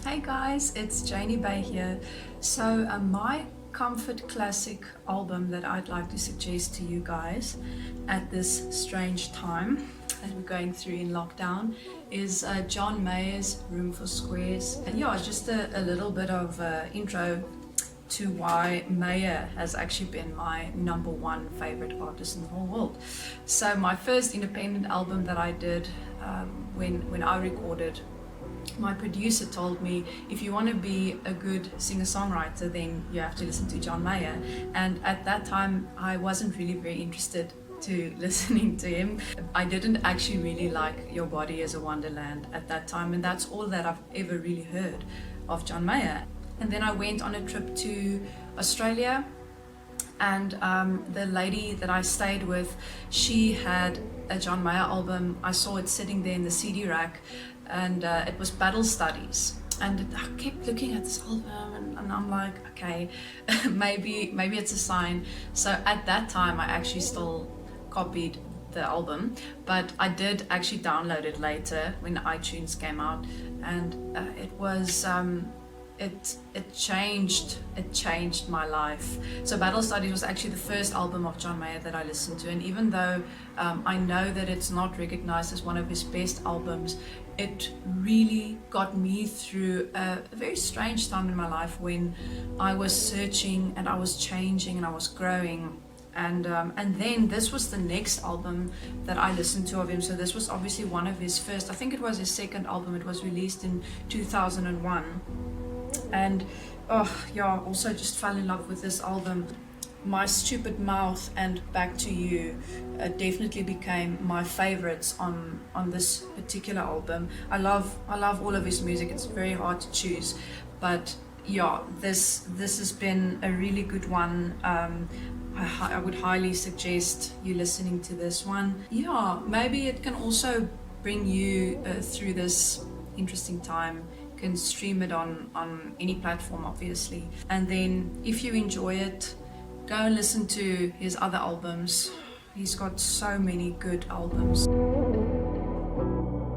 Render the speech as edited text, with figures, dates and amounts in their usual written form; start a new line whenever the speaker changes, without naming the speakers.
Hey guys, it's Janie Bay here. So my comfort classic album that I'd like to suggest to you guys at this strange time that we're going through in lockdown is John Mayer's Room for Squares. And yeah, just a little bit of intro to why Mayer has actually been my number one favorite artist in the whole world. So my first independent album that I did when I recorded, my producer told me, if you want to be a good singer-songwriter, then you have to listen to John Mayer. And at that time, I wasn't really very interested to listening to him. I didn't actually really like Your Body is a Wonderland at that time, and that's all that I've ever really heard of John Mayer. And then I went on a trip to Australia, and the lady that I stayed with, she had a John Mayer album. I saw it sitting there in the CD rack, and it was Battle Studies. And I kept looking at this album, and I'm like, okay, maybe it's a sign. So at that time, I actually still copied the album, but I did actually download it later when iTunes came out, and it was it changed my life. So Battle Studies was actually the first album of John Mayer that I listened to, and even though I know that it's not recognized as one of his best albums, it really got me through a very strange time in my life when I was searching and I was changing and I was growing. And then this was the next album that I listened to of him. So this was obviously one of his first, I think it was his second album. It was released in 2001. And also just fell in love with this album. My Stupid Mouth and Back to You definitely became my favorites on this particular album. I love all of his music. It's very hard to choose, but yeah, this has been a really good one. I would highly suggest you listening to this one. Yeah, maybe it can also bring you through this interesting time. You can stream it on any platform, obviously. And then if you enjoy it, go and listen to his other albums. He's got so many good albums.